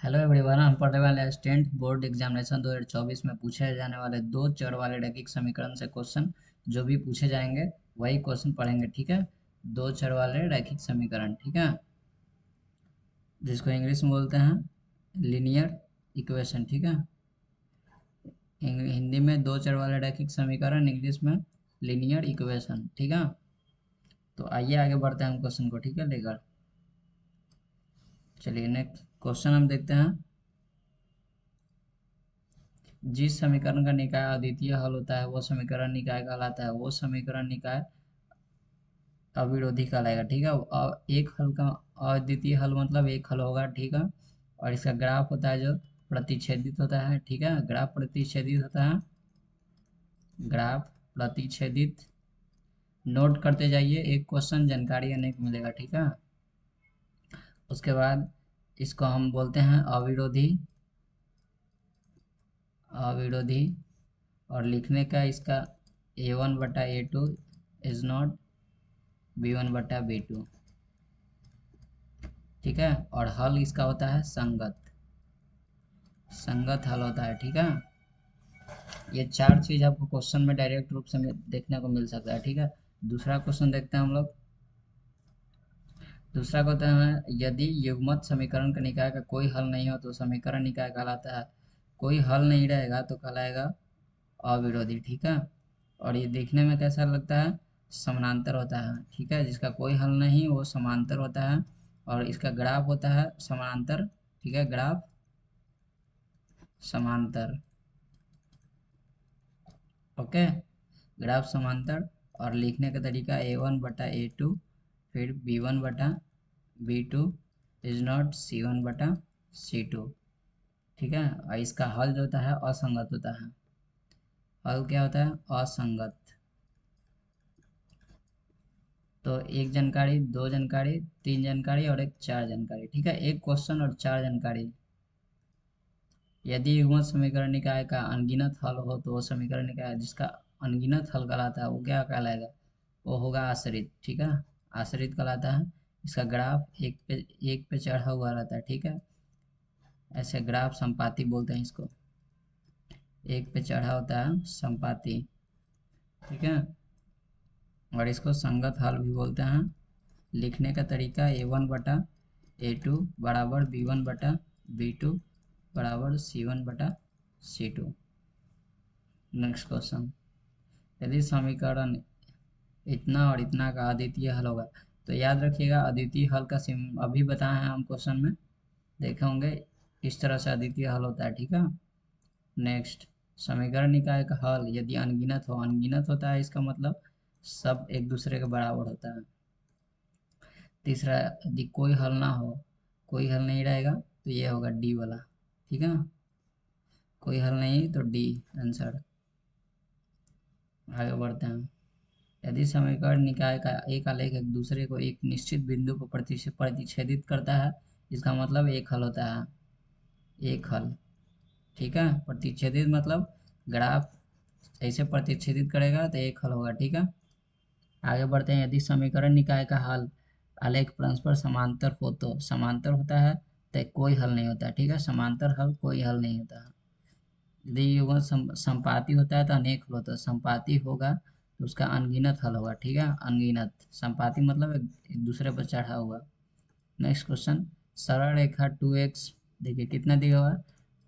Hello everyone, हम पढ़ने वाले हैं स्टेंट बोर्ड एग्जामिनेशन 2024 में पूछे जाने वाले दो चर वाले रैखिक समीकरण से क्वेश्चन। जो भी पूछे जाएंगे वही क्वेश्चन पढ़ेंगे, ठीक है। दो चर वाले रैखिक समीकरण, ठीक है, जिसको इंग्लिश में बोलते हैं लीनियर इक्वेशन, ठीक है। हिंदी में दो चर वाले रैखिक समीकरण, इंग्लिश में लीनियर इक्वेशन, ठीक है। तो आइए आगे बढ़ते हैं हम क्वेश्चन को, ठीक है, लेकर। चलिए नेक्स्ट क्वेश्चन हम देखते हैं। जिस समीकरण का निकाय अद्वितीय हल होता है वो समीकरण निकाय कहलाता है। वो समीकरण निकाय अविरोधी कहलाएगा, ठीक है। और एक हल का अद्वितीय हल मतलब एक हल होगा, ठीक है। और इसका ग्राफ होता है जो प्रतिच्छेदित होता है, ठीक है। ग्राफ प्रतिच्छेदित होता है, ग्राफ प्रतिच्छेदित। नोट करते जाइए, एक क्वेश्चन जानकारी अनेक मिलेगा, ठीक है। उसके बाद इसको हम बोलते हैं अविरोधी, अविरोधी। और लिखने का इसका A1/A2 इज नॉट B1/B2, ठीक है। और हल इसका होता है संगत, संगत हल होता है, ठीक है। ये चार चीज आपको क्वेश्चन में डायरेक्ट रूप से देखने को मिल सकता है, ठीक है। दूसरा क्वेश्चन देखते हैं हम लोग। दूसरा कहते हैं यदि युग्मत समीकरण का निकाय का कोई हल नहीं हो तो समीकरण निकाय कहलाता है। कोई हल नहीं रहेगा तो कहलाएगा अविरोधी, ठीक है। और ये देखने में कैसा लगता है, समानांतर होता है, ठीक है। जिसका कोई हल नहीं वो समांतर होता है। और इसका ग्राफ होता है समांतर, ठीक है, ग्राफ समांतर, ओके। ग्राफ समांतर। और लिखने का तरीका A1/A2 फिर B1/B2 इज नॉट C1/C2, ठीक है। और इसका हल जो होता है असंगत होता है। हल क्या होता है, असंगत। तो एक जानकारी, दो जानकारी, तीन जानकारी और एक चार जानकारी, ठीक है। एक क्वेश्चन और चार जानकारी। यदि युग्मत समीकरण निकाय का अनगिनत हल हो तो वो समीकरण निकाय जिसका अनगिनत हल कहलाता है वो क्या कहलाएगा, वो होगा आश्रित, ठीक है। आश्रित कहलाता है। इसका ग्राफ एक पे चढ़ा हुआ रहता है, ठीक है। ऐसे ग्राफ संपाती बोलते हैं इसको, एक पे चढ़ा होता है संपाती, ठीक है। और इसको संगत हल भी बोलते हैं। लिखने का तरीका A1/A2 बराबर B1/B2 बराबर C1/C2। Next question. यदि समीकरण इतना और इतना का अद्वितीय हल होगा, तो याद रखिएगा अद्वितीय हल का सिम अभी बताए हैं हम क्वेश्चन में, देखे होंगे। इस तरह से अद्वितीय हल होता है, ठीक है। नेक्स्ट, समीकरण निकाय का हल यदि अनगिनत हो, अनगिनत होता है इसका मतलब सब एक दूसरे के बराबर होता है। तीसरा, यदि कोई हल ना हो, कोई हल नहीं रहेगा तो ये होगा डी वाला, ठीक है ना। कोई हल नहीं तो डी आंसर। आगे बढ़ते हैं। यदि समीकरण निकाय का एक आलेख एक दूसरे को एक निश्चित बिंदु पर प्रतिच्छेदित करता है, इसका मतलब एक हल होता है, एक हल, ठीक है। प्रतिच्छेदित मतलब ग्राफ ऐसे प्रतिच्छेदित करेगा तो एक हल होगा, ठीक है। आगे बढ़ते हैं। यदि समीकरण निकाय का हल आलेख परस्पर समांतर हो तो समांतर होता है तो कोई हल नहीं होता, ठीक है। समांतर हल कोई हल नहीं होता है। यदि युग्म संपाती होता है तो अनेक हल होता है। संपाती होगा तो उसका अनगिनत हल होगा, ठीक है। अनगिनत संपाती मतलब एक दूसरे पर चढ़ा हुआ। Next question. सरल रेखा 2x, देखिए कितना दिया हुआ है,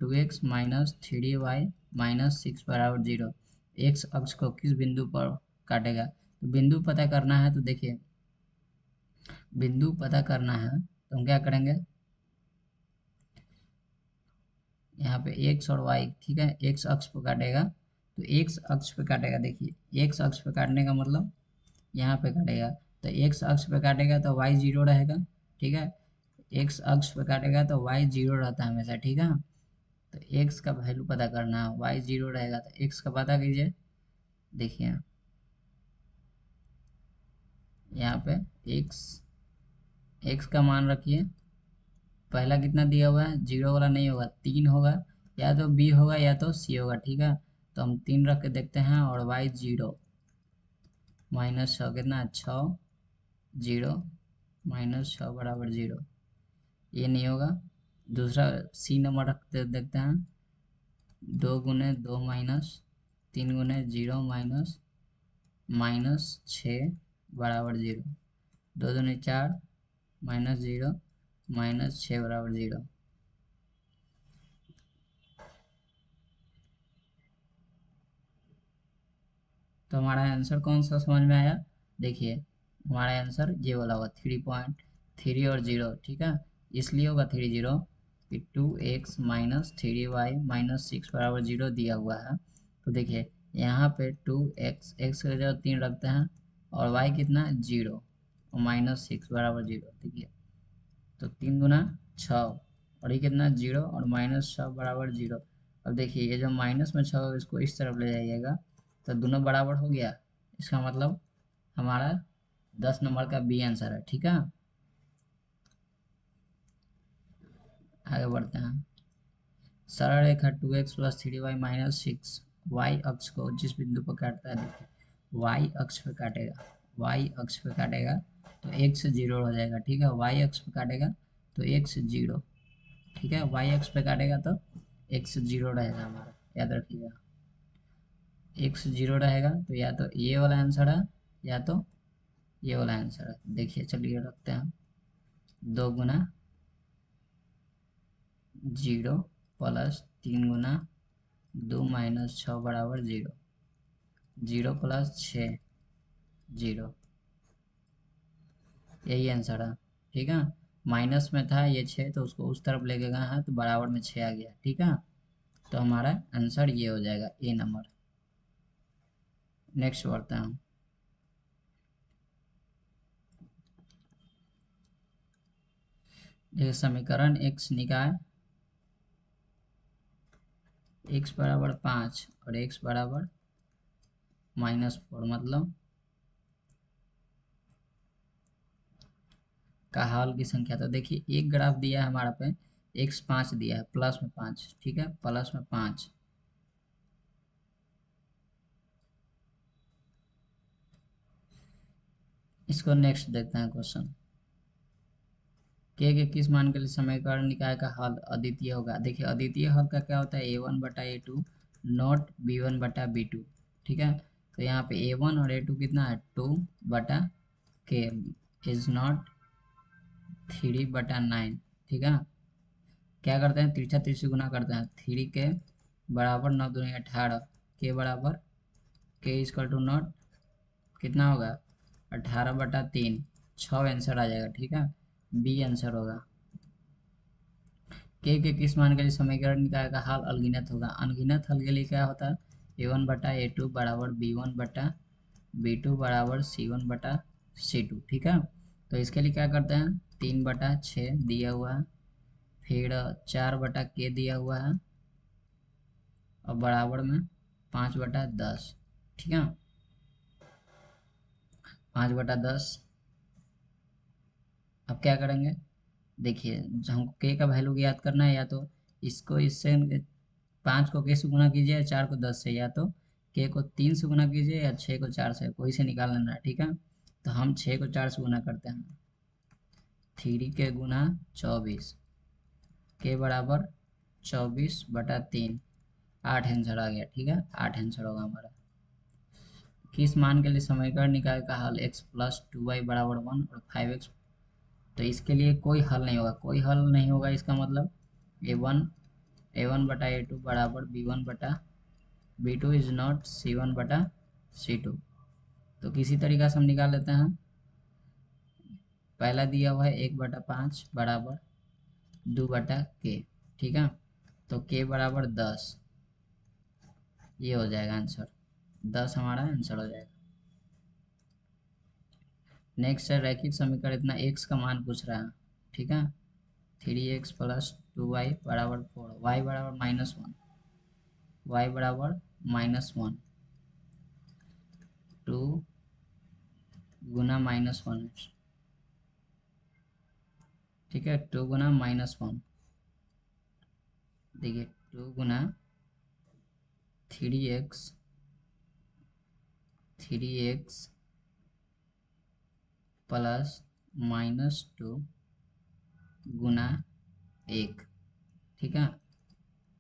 2x माइनस 3y माइनस 6 बराबर 0। एक्स अक्ष को किस बिंदु पर काटेगा। तो बिंदु पता करना है, तो देखिए बिंदु पता करना है तो हम क्या करेंगे, यहाँ पे एक्स और वाई, ठीक है। एक्स अक्ष पे काटेगा तो एक्स अक्ष पे काटेगा, देखिए एक्स अक्ष पे काटने का मतलब यहाँ पे काटेगा। तो एक्स अक्ष पे काटेगा तो वाई जीरो रहेगा, ठीक है। एक्स अक्ष पे काटेगा तो वाई जीरो रहता है हमेशा, ठीक है। तो एक्स का वैल्यू पता करना है, वाई जीरो रहेगा तो एक्स का पता कीजिए। देखिए यहाँ पे एक्स, एक्स का मान रखिए। पहला कितना दिया हुआ है, जीरो वाला नहीं होगा, तीन होगा। या तो बी होगा या तो सी होगा, ठीक है। तो हम तीन रख के देखते हैं। और वाई जीरो माइनस छः कितना है, छः, जीरो माइनस छः बराबर जीरो, ये नहीं होगा। दूसरा सी नंबर रखते देखते हैं। 2 × 2 माइनस 3 × 0 माइनस -6 बराबर 0। 2 × 2 = 4 -0 -6 बराबर 0। तो हमारा आंसर कौन सा समझ में आया? देखिए हमारा आंसर ये वाला होगा 3.3 और 0, ठीक है। इसलिए होगा 3 0 कि 2x - 3y - 6 बराबर 0 दिया हुआ है। तो देखिए यहाँ पे 2x, x की जगह 3 रखते हैं और y कितना 0 और -6 बराबर 0। देखिए तो 3 × 6 और ये कितना 0 और -6 बराबर 0। अब देखिए ये जो माइनस में 6 इसको इस तरफ ले जाइएगा तो दोनों बराबर हो गया। इसका मतलब हमारा 10 नंबर का बी आंसर है, ठीक है। आगे बढ़ते हैं। सरल रेखा 2x + 3y - 6 y अक्ष को जिस बिंदु पर काटता है, देखिए y अक्ष पे काटेगा, y अक्ष पे काटेगा तो x 0 हो जाएगा, ठीक है। y अक्ष पे काटेगा तो x 0, ठीक है। y अक्ष पे काटेगा तो x 0 रहेगा हमारा, याद रखिएगा। x 0 रहेगा तो या तो ये वाला आंसर है या तो ये वाला आंसर है। देखिए चलिए रखते हैं। 2 × 0 + 3 × 2 - 6 बराबर 0। 0 + 6 0, यही आंसर है, ठीक है। माइनस में था ये 6 तो उसको उस तरफ लेके गए हैं तो बराबर में 6 आ गया, ठीक है। तो हमारा आंसर ये हो जाएगा ए नंबर। नेक्स्ट बढ़ते हैं। देखिए समीकरण x निकाय x बराबर 5 और x बराबर -4 मतलब का हाल की संख्या। तो देखिए एक ग्राफ दिया है हमारा पे, x 5 दिया है, प्लस में 5, ठीक है, प्लस में 5। इसको नेक्स्ट देखते हैं क्वेश्चन। के किस मान के लिए समीकरण निकाय का हल अद्वितीय होगा? देखिए अद्वितीय हल का क्या होता है, a1/a2 नॉट b1/b2, ठीक है। तो यहाँ पे a1 और a2 कितना है 2/k इज नॉट 3/9, ठीक है। क्या करते हैं, तिरछा तिरछी गुना करते हैं। 3 के बराबर 9 दूनी 18, के बराबर के इजकल टू नॉट कितना होगा 18/3, 6 आंसर आ जाएगा, ठीक है। बी आंसर होगा। के किस मान के लिए समीकरण निकाय का हल अनगिनत होगा? अनगिनत हल के लिए क्या होता है, a1/a2 बराबर b1/b2 बराबर c1/c2, ठीक है। तो इसके लिए क्या करते हैं, 3/6 दिया हुआ है, फिर 4/k दिया हुआ है और बराबर में 5/10, ठीक है। 5/10। अब क्या करेंगे, देखिए हमको के का वैल्यू याद करना है, या तो इसको इससे 5 को के से गुना कीजिए या 4 को 10 से, या तो के को 3 से गुना कीजिए या 6 को 4 से, कोई से निकाल लेना है, ठीक है। तो हम 6 को 4 से गुना करते हैं, 3 के गुना 24, के बराबर 24/3, 8 आंसर आ गया, ठीक है। 8 आंसर होगा हमारा। किस मान के लिए समीकरण निकाय का हल x + 2y बराबर 1 और 5x। तो इसके लिए कोई हल नहीं होगा, कोई हल नहीं होगा, इसका मतलब a1/a2 बराबर b1/b2 इज नॉट c1/c2। तो किसी तरीका से हम निकाल लेते हैं। पहला दिया हुआ है 1/5 बराबर 2/k, ठीक है। तो k बराबर 10, ये हो जाएगा आंसर, 10 हमारा आंसर हो जाएगा। नेक्स्ट है रैखिक समीकरण, इतना x का मान पूछ रहा है, ठीक है। 3x + 2y बराबर 4, y बराबर -1, y बराबर -1, 2 गुना -1, ठीक है। 2 गुना -1, देखिए 2 गुना 3x प्लस -2 गुना 1, ठीक है,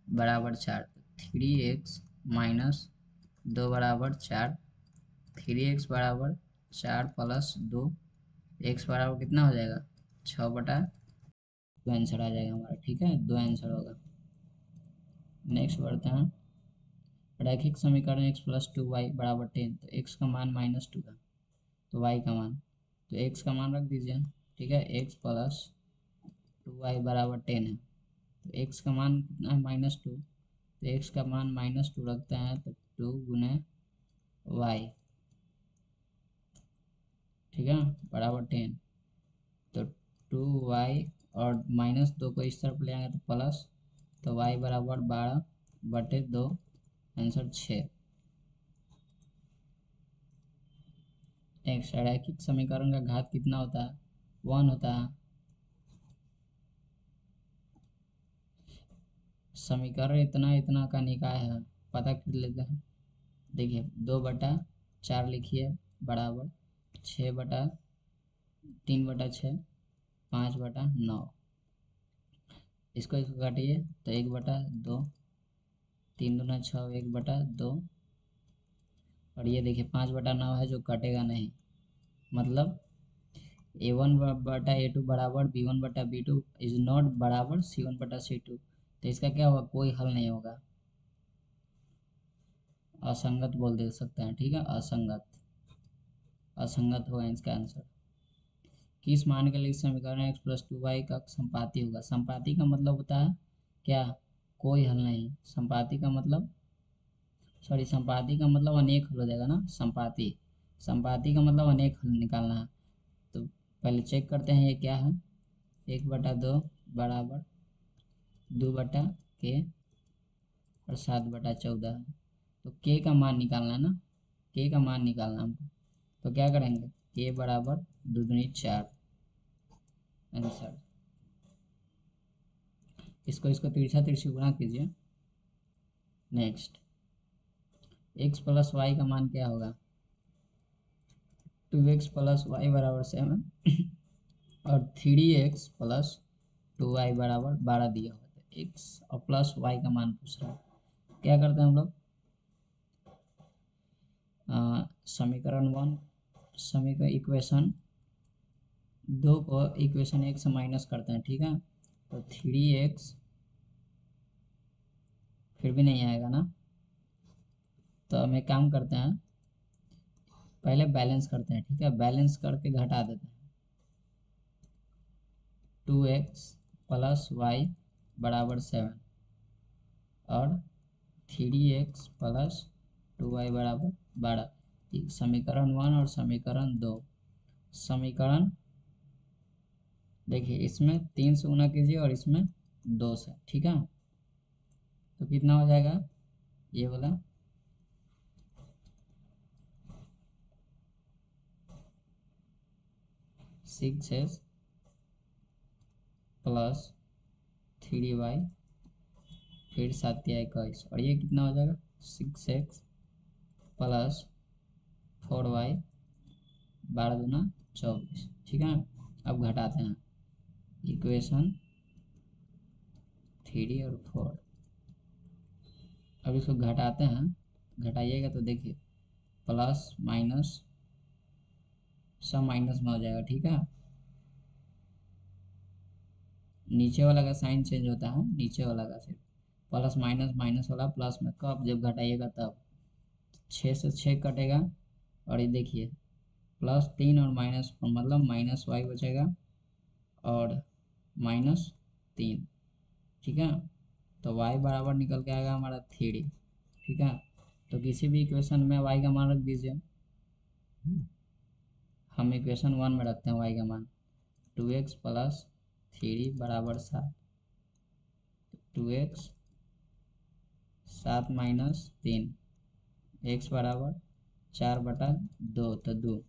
बराबर 4। 3x माइनस 2 बराबर 4। 3x बराबर 4 प्लस 2, x बराबर कितना हो जाएगा 6/2 आंसर आ जाएगा हमारा। ठीक है, 2 आंसर होगा। नेक्स्ट बढ़ते हैं। रैखिक समीकरण x प्लस 2y बराबर 10, तो x का मान -2 था, तो y का मान, तो x का मान रख दीजिए। ठीक है, x प्लस 2y बराबर 10 है, तो x का मान कितना है -2, तो x का मान -2 रखते हैं, तो 2 गुने y, ठीक है, बराबर 10। तो 2y और -2 को इस तरफ ले आएंगे तो प्लस, तो y बराबर 12/2, आंसर 6। नेक्स्ट, रैखिक समीकरण का घात कितना होता है 1 होता है। समीकरण इतना इतना का निकाय है, पता कर लेते हैं। देखिए 2/4 लिखिए बराबर 6/3/6, 5/9, इसको काटिए तो 1/2, 3 दूना 6, 1/2, और ये देखिए 5/9 है जो कटेगा नहीं, मतलब A1/A2 बराबर B1/B2 इज नॉट बराबर C1/C2, तो इसका क्या होगा, कोई हल नहीं होगा, असंगत बोल दे सकते हैं। ठीक है, असंगत, असंगत होगा इसका आंसर। किस मान के लिए समीकरण x प्लस 2y का संपाती होगा। संपाती का मतलब होता है क्या, कोई हल नहीं। संपाती का मतलब, सॉरी, संपाती का मतलब अनेक हल हो जाएगा ना, संपाती, संपाती का मतलब अनेक हल निकालना है। तो पहले चेक करते हैं ये क्या है, 1/2 बराबर 2/k और 7/14 है, तो k का मान निकालना है ना, k का मान निकालना है हमको, तो क्या करेंगे, k बराबर 2 दूनी 4, आंसर। इसको इसको तिरछा तिरछी गुणा कीजिए। नेक्स्ट, x प्लस वाई का मान क्या होगा, 2x प्लस वाई बराबर 7 और 3x प्लस 2y बराबर 12 दिया हुआ है। x और प्लस y का मान पूछ रहा है, क्या करते हैं हम लोग, समीकरण 1, समीकरण इक्वेशन 2 को इक्वेशन 1 से माइनस करते हैं। ठीक है, तो 3x, फिर भी नहीं आएगा ना, तो हम एक काम करते हैं, पहले बैलेंस करते हैं। ठीक है, बैलेंस करके घटा देते हैं। 2x प्लस वाई बराबर 7 और 3x प्लस 2y बराबर 12, समीकरण 1 और समीकरण 2। समीकरण देखिए इसमें 3 से गुना कीजिए और इसमें 2 से। ठीक है, तो कितना हो जाएगा, ये वाला 6x प्लस 3y, फिर 7×21, और ये कितना हो जाएगा 6x प्लस 4y, 12×2 = 24। ठीक है, अब घटाते हैं इक्वेशन 3 और 4, अब इसको घटाते हैं, घटाइएगा तो देखिए प्लस माइनस सब माइनस में हो जाएगा। ठीक है, नीचे वाला का साइन चेंज होता है, नीचे वाला का सिर्फ प्लस माइनस, माइनस वाला प्लस में, कब जब घटाइएगा तब, 6 से 6 कटेगा, और ये देखिए +3 और माइनस, मतलब -y बचेगा और -3। ठीक है, तो y बराबर निकल के आएगा हमारा 3। ठीक है, तो किसी भी इक्वेशन में y का मान रख दीजिए। हम इक्वेशन 1 में रखते हैं y का मान, 2x प्लस 3 बराबर 7, 2x 7 माइनस 3, x बराबर 4/2, तो 2।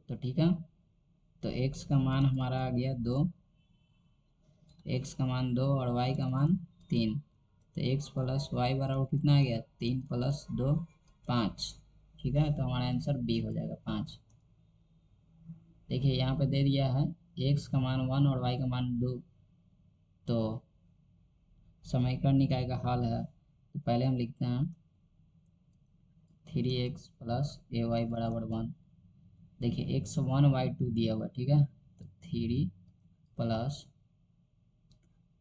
तो ठीक है, तो x का मान हमारा आ गया 2, x का मान 2 और y का मान 3, तो x प्लस वाई बराबर कितना आ गया, 3 + 2 5। ठीक है, तो हमारा आंसर बी हो जाएगा 5। देखिए यहाँ पे दे दिया है x का मान 1 और y का मान 2, तो समीकरण निकाय का हल है, तो पहले हम लिखते हैं 3x प्लस ए वाई बराबर 1। देखिए x1 y2 दिया हुआ, ठीक है, तो 3 प्लस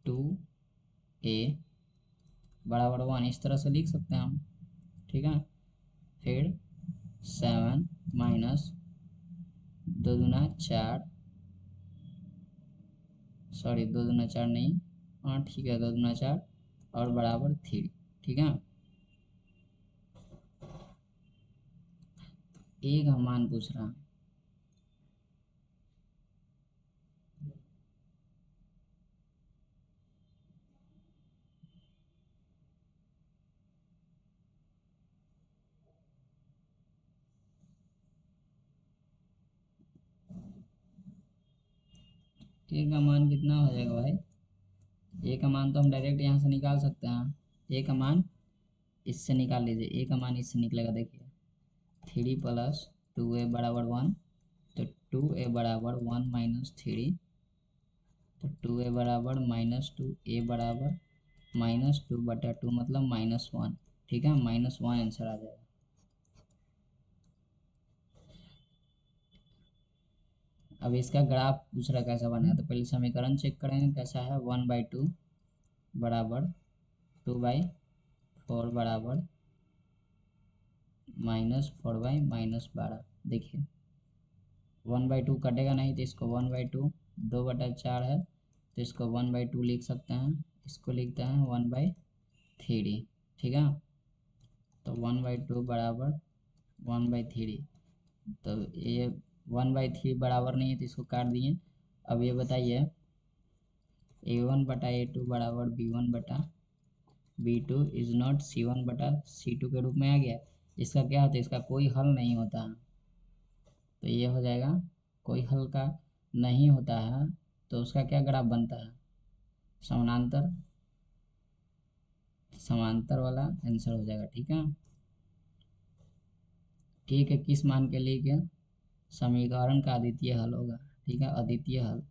2a बराबर 1 इस तरह से लिख सकते हैं हम, ठीक है। फिर 7 माइनस 2 दूना 4, सॉरी 2 दूना 4 नहीं, हाँ ठीक है 2 दूना 4 और बराबर 3, ठीक है। ए का मान पूछ रहा है। ए का मान कितना हो जाएगा भाई? ए का मान तो हम डायरेक्ट यहाँ से निकाल सकते हैं। ए का मान इससे निकाल लीजिए, ए का मान इससे निकलेगा, देखिए 3 प्लस 2a बराबर 1, तो 2a बराबर 1 माइनस 3, तो 2a बराबर -2, a बराबर -2/2 मतलब -1, ठीक है, -1 आंसर आ जाएगा। अब इसका ग्राफ दूसरा कैसा बना है, तो पहले समीकरण चेक करेंगे कैसा है। 1/2 बराबर 2/4 बराबर -4/-12। देखिए 1/2 कटेगा नहीं, तो इसको 1/2, 2/4 है तो इसको 1/2 लिख सकते हैं, इसको लिखते हैं 1/3, ठीक है। तो 1/2 बराबर 1/3, तो ये 1/3 बराबर नहीं है तो इसको काट दिए। अब ये बताइए a1/a2 बराबर b1/b2 इज नॉट c1/c2 के रूप में आ गया। इसका क्या होता है, इसका कोई हल नहीं होता है, तो ये हो जाएगा कोई हल का नहीं होता है, तो उसका क्या ग्राफ बनता है, समानांतर, समांतर वाला आंसर हो जाएगा, ठीक है। ठीक है, किस मान के लिए क्या समीकरण का अद्वितीय हल होगा, ठीक है, अद्वितीय हल,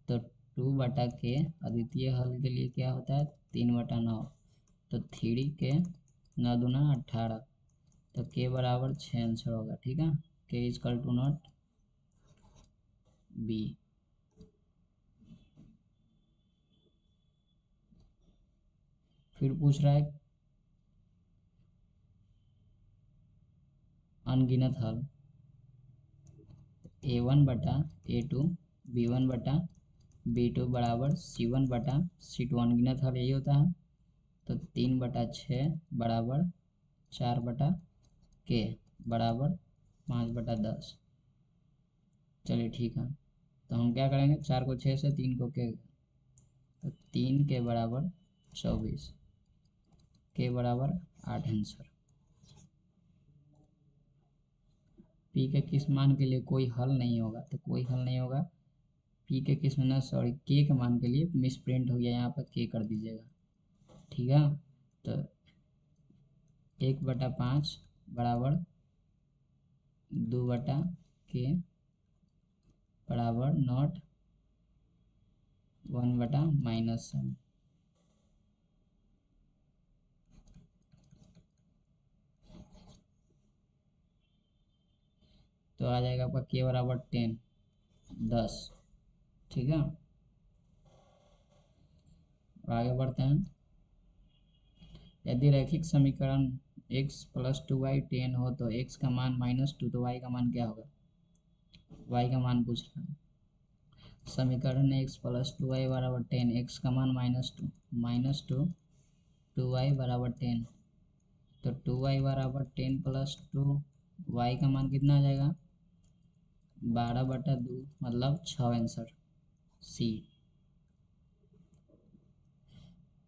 तो 2/k अद्वितीय हल के लिए क्या होता है 3/9, तो 3 के 9 दूना 18, तो k बराबर 6 आंसर होगा, ठीक है। k is equal to not be. फिर पूछ रहा है अनगिनत हल, a1/a2 b1/b2 बराबर c1/c2, अनगिनत हल यही होता है, तो 3/6 बराबर 4/k बराबर 5/10। चलिए ठीक है, तो हम क्या करेंगे, 4 को 6 से, 3 को के, तो 3 के बराबर 24, के बराबर 8 आंसर। पी के किस मान के लिए कोई हल नहीं होगा, तो कोई हल नहीं होगा, पी के किस मान, सॉरी के के मान के लिए मिस प्रिंट हो गया, यहाँ पर के कर दीजिएगा, ठीक है। तो 1/5 बराबर 2/k बराबर नॉट 1/-7। तो आ जाएगा आपका के बराबर 10, ठीक है। आगे बढ़ते हैं। यदि रैखिक समीकरण x + 2y 10 हो तो x का मान -2, तो y का मान क्या होगा, y का मान पूछ रहा है। समीकरण x + 2y बराबर 10, x का मान -2, 2y बराबर 10, तो 2y बराबर 10 + 2, y का मान कितना आ जाएगा 12/2 मतलब 6 आंसर सी।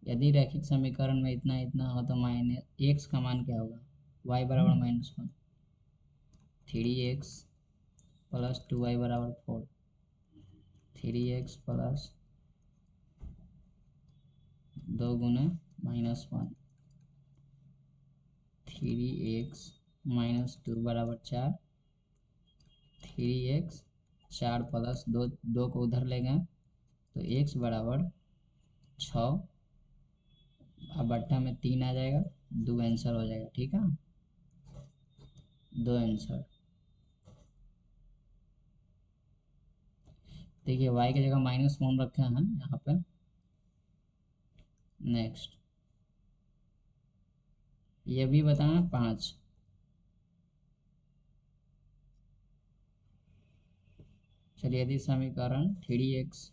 यदि रैखिक समीकरण में इतना इतना हो तो माइनस एक्स का मान क्या होगा, y बराबर -1, 3x + 2y बराबर 4, 3x + 2 गुना -1, 3x - 2 बराबर 4, 3x 4 + 2 को उधर ले गए तो x बराबर 6 अब बट्टा में 3 आ जाएगा, 2 आंसर हो जाएगा। ठीक है, 2 आंसर। देखिए y की जगह -1 रखे हैं यहाँ पे। नेक्स्ट ये भी बताना 5। चलिए यदि समीकरण 3x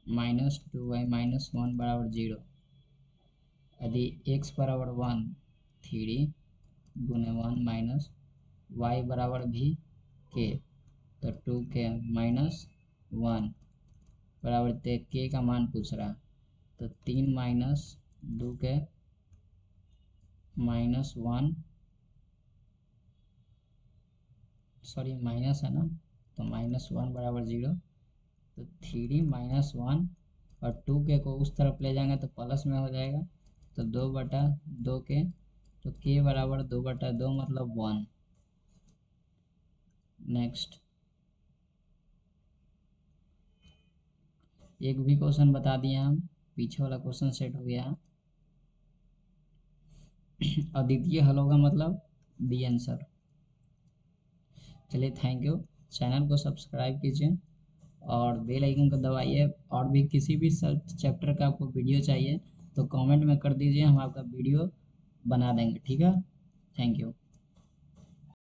-2y -1 बराबर 0, यदि x बराबर 1, 3 गुने 1 माइनस y बराबर भी k, तो 2k -1 बराबर k का मान पूछ रहा है, तो 3 माइनस 2k -1, सॉरी माइनस है ना, तो -1 बराबर 0, तो 3 -1 और 2k को उस तरफ ले जाएंगे तो प्लस में हो जाएगा, तो 2/2k, तो k बराबर 2/2 मतलब 1। नेक्स्ट एक भी क्वेश्चन बता दिए हम, पीछे वाला क्वेश्चन सेट हो गया। अद्वितीय हल होगा मतलब बी आंसर। चलिए थैंक यू, चैनल को सब्सक्राइब कीजिए और बेल आइकन को दबाइए। और भी किसी भी सब चैप्टर का आपको वीडियो चाहिए तो कमेंट में कर दीजिए, हम आपका वीडियो बना देंगे। ठीक है, थैंक यू।